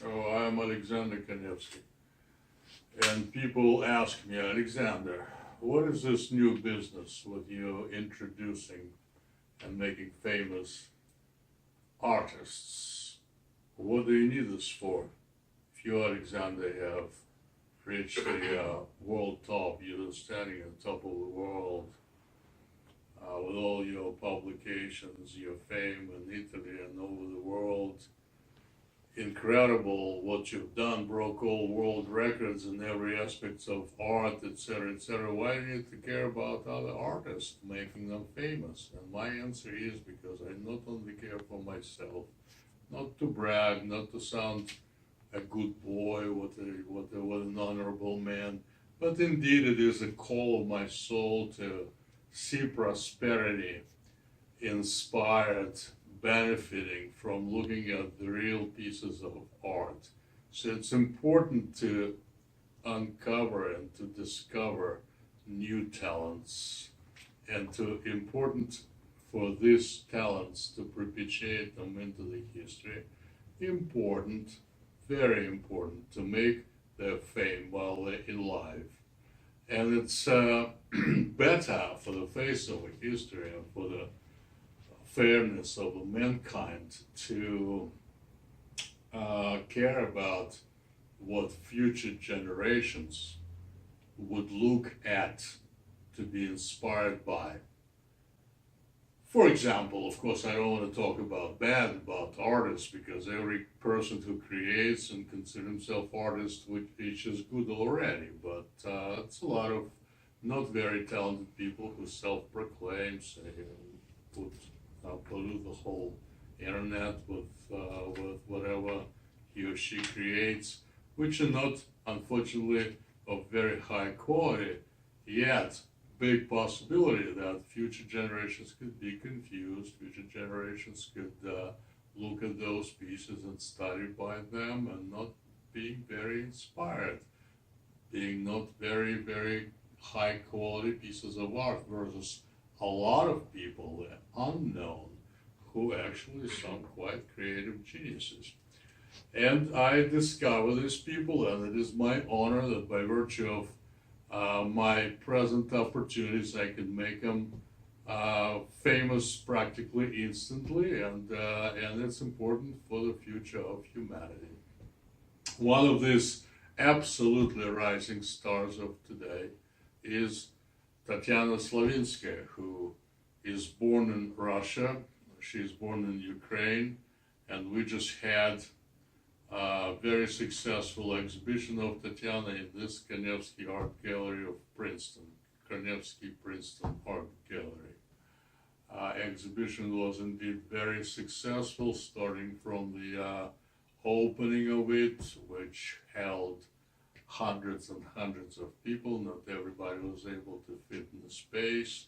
Oh, I'm Alexander Kanevsky. And people ask me, Alexander, what is this new business with you introducing and making famous artists? What do you need this for? If you, Alexander, have reached the world top, you're standing on top of the world with all your publications, your fame in Italy and over the world. Incredible what you've done, broke all world records in every aspect of art, etc., etc. Why do you need to care about other artists, making them famous? And my answer is because I not only care for myself, not to brag, not to sound a good boy, what an honorable man, but indeed it is a call of my soul to see prosperity inspired, benefiting from looking at the real pieces of art. So it's important to uncover and to discover new talents, and important for these talents to perpetuate them into the history. Important, very important, to make their fame while they're alive. And it's better for the face of history and for the fairness of mankind to care about what future generations would look at, to be inspired by. For example, of course, I don't want to talk about artists, because every person who creates and considers himself artist, which is good already, but it's a lot of not very talented people who self-proclaim, say, pollute the whole internet with whatever he or she creates, which are not, unfortunately, of very high quality, yet big possibility that future generations could be confused, future generations could look at those pieces and study by them and not being very inspired, being not very, very high quality pieces of art, versus a lot of people, unknown, who actually some quite creative geniuses. And I discover these people, and it is my honor that by virtue of my present opportunities, I can make them famous practically instantly, and it's important for the future of humanity. One of these absolutely rising stars of today is Tatiana Slavinskaya, who is born in Russia. She's born in Ukraine, and we just had a very successful exhibition of Tatiana in this Kanevsky Art Gallery of Princeton, Kanevsky Princeton Art Gallery. Exhibition was indeed very successful, starting from the opening of it, which held hundreds and hundreds of people. Not everybody was able to fit in the space.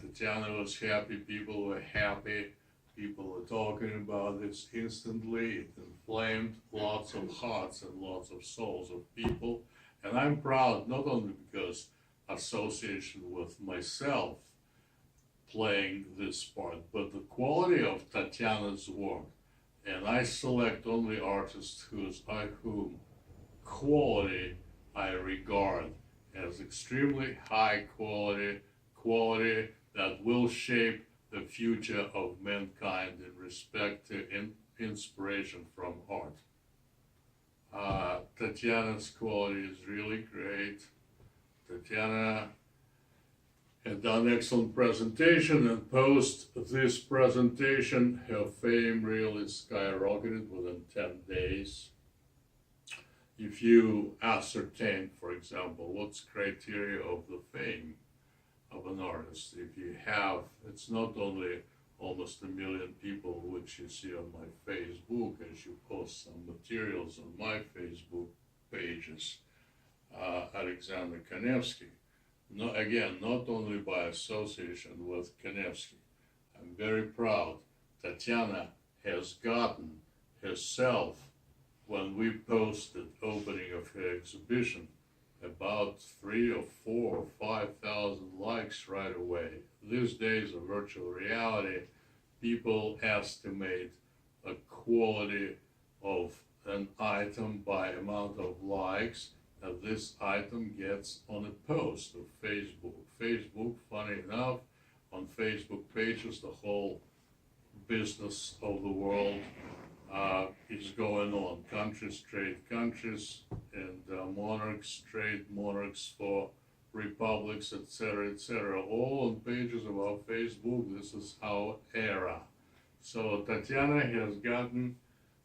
Tatiana was happy, people were happy, people were talking about this instantly. It inflamed lots of hearts and lots of souls of people. And I'm proud, not only because association with myself playing this part, but the quality of Tatiana's work. And I select only artists whom quality I regard as extremely high quality that will shape the future of mankind in respect to inspiration from art. Tatiana's quality is really great. Tatiana had done excellent presentation, and post this presentation, her fame really skyrocketed within 10 days. If you ascertain, for example, what's criteria of the fame of an artist, if you have, it's not only almost 1 million people, which you see on my Facebook as you post some materials on my Facebook pages, Alexander Kanevsky. No, again, not only by association with Kanevsky. I'm very proud Tatiana has gotten herself, when we posted opening of her exhibition, about 3 or 4 or 5,000 likes right away. These days of virtual reality, people estimate a quality of an item by amount of likes that this item gets on a post of Facebook. Facebook, funny enough, on Facebook pages, the whole business of the world is going on. Countries trade countries, and monarchs trade monarchs for republics, etc., etc. All on pages of our Facebook. This is our era. So Tatiana has gotten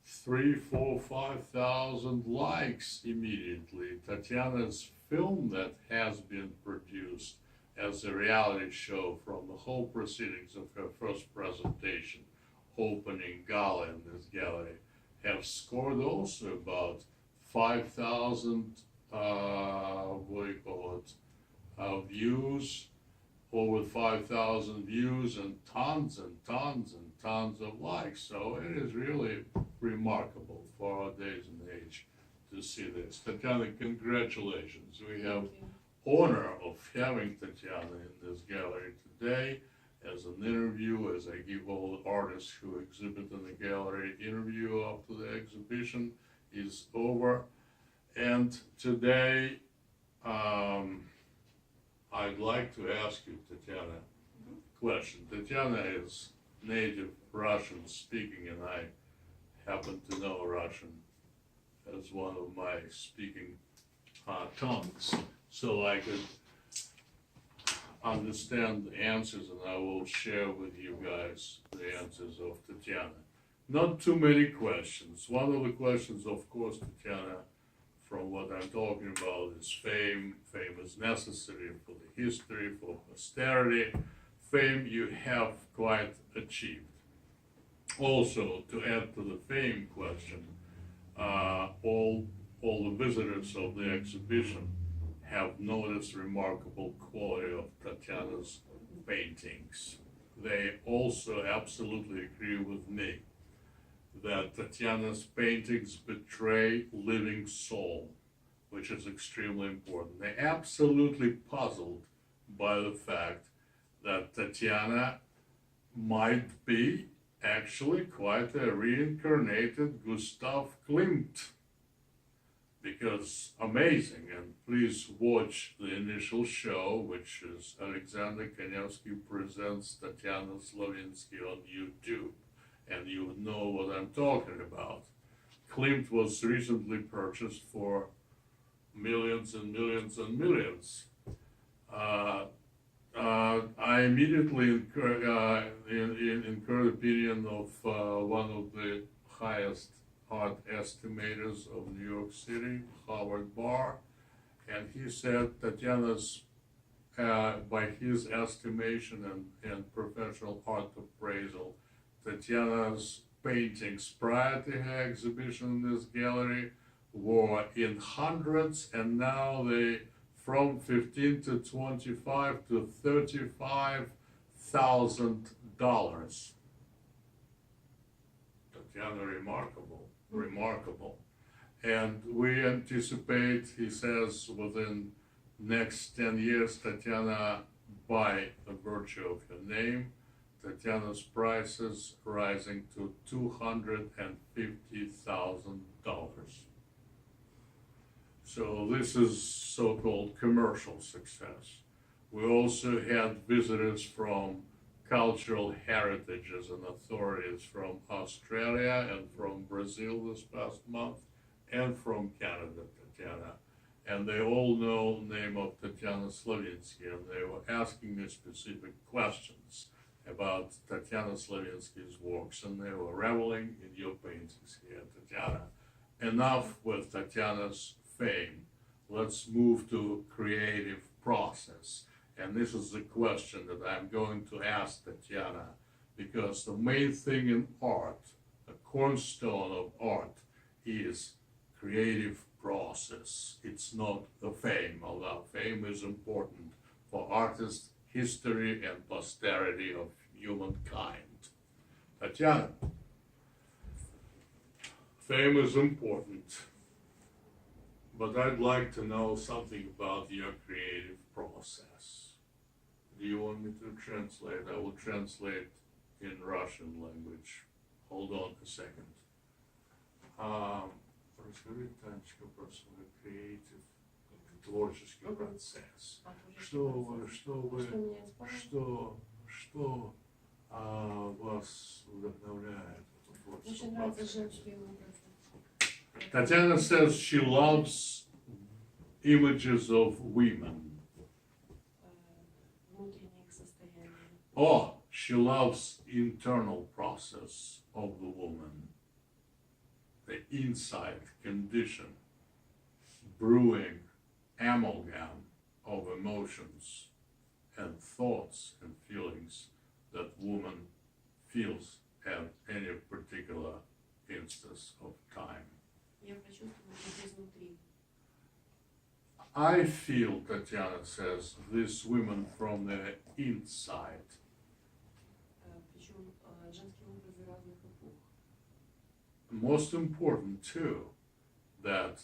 3, 4, 5,000 likes immediately. Tatiana's film that has been produced as a reality show from the whole proceedings of her first presentation, opening gala in this gallery, have scored also about 5,000 views, over 5,000 views, and tons of likes. So it is really remarkable for our days and age to see this. Tatiana, congratulations. We have honor of having Tatiana in this gallery today as an interview, as I give all the artists who exhibit in the gallery interview after the exhibition is over. And today, I'd like to ask you, Tatiana, a question. Tatiana is native Russian speaking, and I happen to know Russian as one of my speaking tongues, so I could understand the answers, and I will share with you guys the answers of Tatiana. Not too many questions. One of the questions, of course, Tatiana, from what I'm talking about, is fame. Fame is necessary for the history, for posterity. Fame you have quite achieved. Also, to add to the fame question, all the visitors of the exhibition have noticed remarkable quality of Tatiana's paintings. They also absolutely agree with me that Tatiana's paintings betray living soul, which is extremely important. They're absolutely puzzled by the fact that Tatiana might be actually quite a reincarnated Gustav Klimt, because amazing. And please watch the initial show, which is Alexander Kanevsky Presents Tatiana Slavinskaya on YouTube, and you would know what I'm talking about. Klimt was recently purchased for millions and millions and millions. I immediately incurred opinion of one of the highest art estimators of New York City, Howard Barr, and he said Tatiana's, by his estimation and professional art appraisal, Tatiana's paintings prior to her exhibition in this gallery were in hundreds, and now they from 15 to 25 to $35,000. Tatiana, remarkable. And we anticipate, he says, within next 10 years, Tatiana, by the virtue of her name, Tatiana's prices rising to $250,000. So this is so-called commercial success. We also had visitors from cultural heritages and authorities from Australia and from Brazil this past month, and from Canada, Tatiana. And they all know the name of Tatiana Slavinskaya, and they were asking me specific questions about Tatiana Slavinskaya's works, and they were reveling in your paintings here, Tatiana. Enough with Tatiana's fame. Let's move to creative process. And this is the question that I'm going to ask Tatiana, because the main thing in art, the cornerstone of art, is creative process. It's not the fame, although fame is important for artists, history, and posterity of humankind. Tatiana, fame is important, but I'd like to know something about your creative process. Do you want me to translate? I will translate in Russian language. Hold on a second. Расскажи, Танечка, про свой creative, творческий процесс. Что вас вдохновляет в этом творческом процессе? Tatiana says she loves images of women. Oh, she loves internal process of the woman, the inside condition, brewing amalgam of emotions and thoughts and feelings that woman feels at any particular instance of time. I feel, Tatiana says, this women from the inside. Most important too, that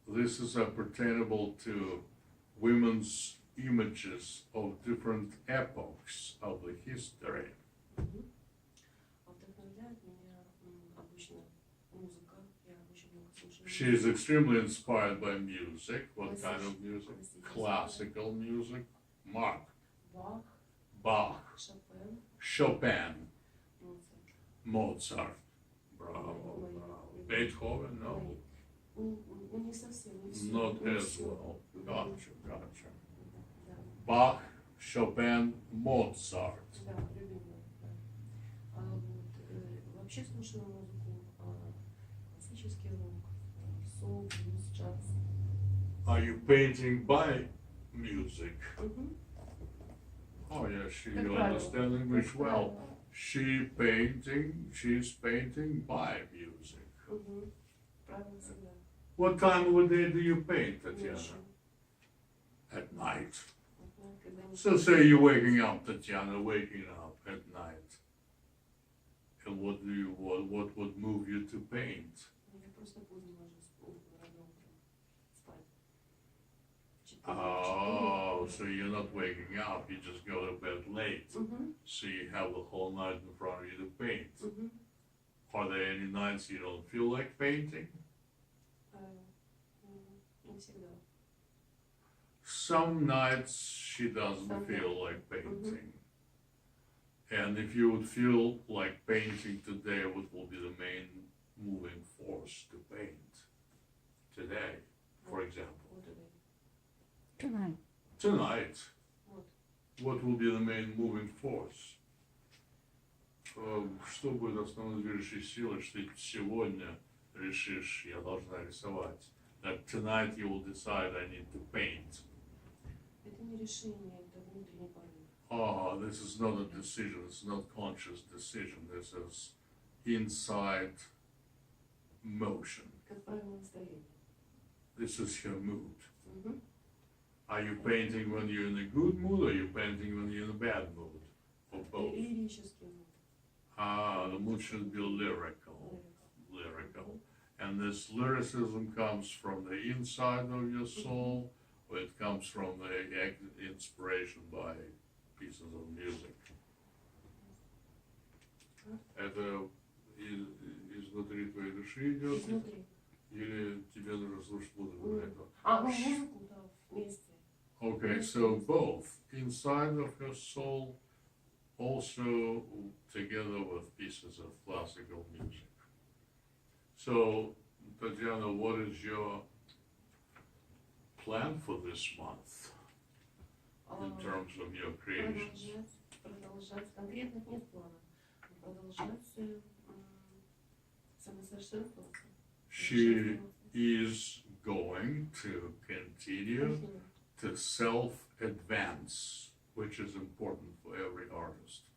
this is pertainable to women's images of different epochs of the history. She is extremely inspired by music. What kind of music? Classical music. Bach. Chopin. Mozart. Bravo. Beethoven? No. Not as well. Gotcha. Bach, Chopin, Mozart. Are you painting by music? Oh yeah, she understands English well. She's painting by music. What time of the day do you paint, Tatiana? At night. So say you're waking up, Tatiana, waking up at night. And what would move you to paint? Oh, so you're not waking up, you just go to bed late. So you have the whole night in front of you to paint. Are there any nights you don't feel like painting? Some nights she doesn't feel like painting. And if you would feel like painting today, what will be the main moving force to paint today, for example? Tonight. What will be the main moving force? Что будет основной движущей силой, что ты сегодня решишь, я должна рисовать? That tonight you will decide I need to paint. Это не решение, это внутренний порыв. Oh, this is not a decision, it's not conscious decision, this is inside motion. Как правило, настроение. This is your mood. Are you painting when you're in a good mood, or are you painting when you're in a bad mood? Or both? Лирический mood. The mood should be lyrical. And this lyricism comes from the inside of your soul, or it comes from the inspiration by pieces of music. Это изнутри твоей души идет? Изнутри. Или тебе нужно слушать музыку для этого? Музыку, да, вместе. Okay, so both inside of your soul, also together with pieces of classical music. So, Tatiana, what is your plan for this month in terms of your creations? Продолжать. Конкретных нет плана. Продолжать самосовершенствоваться. She is going to continue to self-advance, which is important for every artist.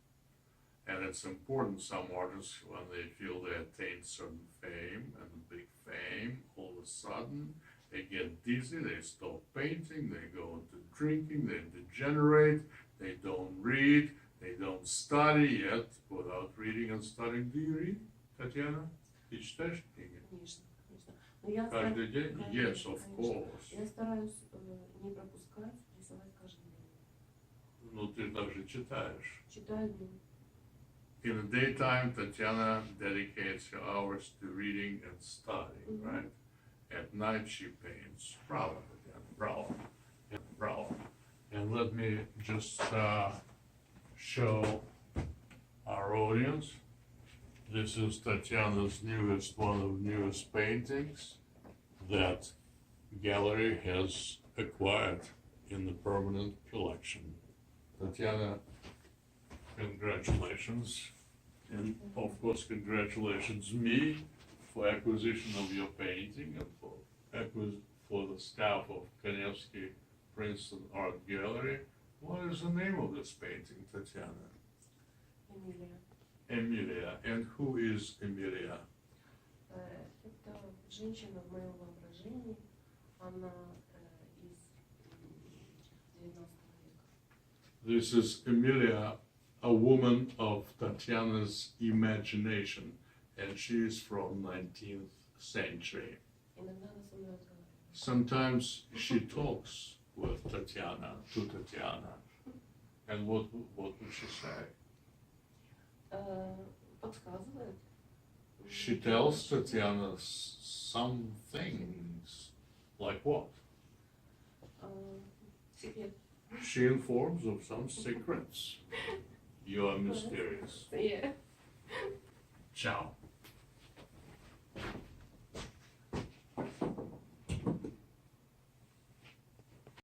And it's important, some artists, when they feel they attain certain fame and big fame, all of a sudden they get dizzy, they stop painting, they go into drinking, they degenerate, they don't read, they don't study yet without reading and studying. Do you read, Tatiana? Ты читаешь книги? Конечно. Но я Каждый день? Yes, of course. Я стараюсь не пропускать, рисовать каждый день. Ну, ты также читаешь. Читаю днем. in the daytime, Tatiana dedicates her hours to reading and studying, right? At night, she paints. Bravo, Tatiana, bravo, yeah, bravo. And let me just show our audience. This is Tatiana's one of newest paintings that gallery has acquired in the permanent collection. Tatiana, congratulations. And of course, congratulations me for acquisition of your painting and for the staff of Kanevsky Princeton Art Gallery. What is the name of this painting, Tatiana? Эмилия. Emilia. And who is Emilia? Это женщина в моем воображении. Она из 19 века. This is Emilia, a woman of Tatiana's imagination, and she is from 19th century. Иногда она со мной разговаривает. Sometimes she talks with Tatiana, to Tatiana. And what would she say? Подсказывает. She tells Tatiana some things. Like what? Секрет. She informs of some secrets. You are mysterious. Yeah. Ciao.